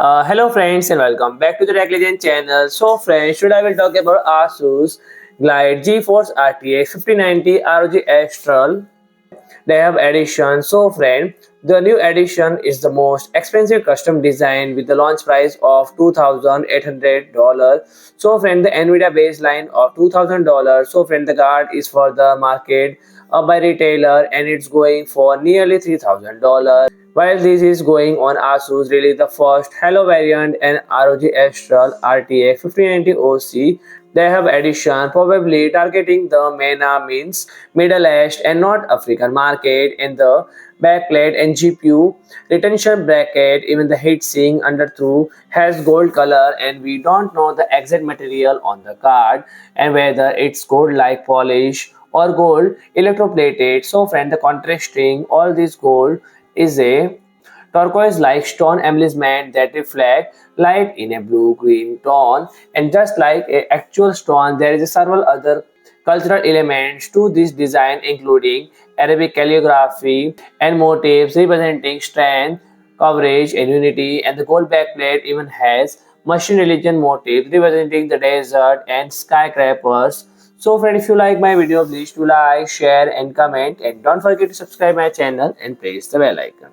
Hello friends and welcome back to the Tech Legend channel. So friends, today I will talk about ASUS Glide GeForce RTX 5090 ROG Astral Dhahab Edition. So friend, the new edition is the most expensive custom design with the launch price of $2,800. So friend, the NVIDIA baseline of $2,000. So friend, the card is for the market by retailer and it's going for nearly $3,000. While this is going on, ASUS released the first Hello variant and ROG Astral RTX 5090 OC Dhahab Edition, probably targeting the MENA means Middle East and North African market. In the backplate and GPU retention bracket, even the heatsink under through has gold color, and we don't know the exact material on the card and whether it's gold like polish or gold electroplated. So friend, the contrasting all this gold is a turquoise-like stone embellishment that reflect light in a blue-green tone. And just like a actual stone, there is several other cultural elements to this design, including Arabic calligraphy and motifs representing strength, coverage, and unity. And the gold backplate even has machine religion motifs representing the desert and skyscrapers. So friend, if you like my video, please do like, share and comment, and don't forget to subscribe my channel and press the bell icon.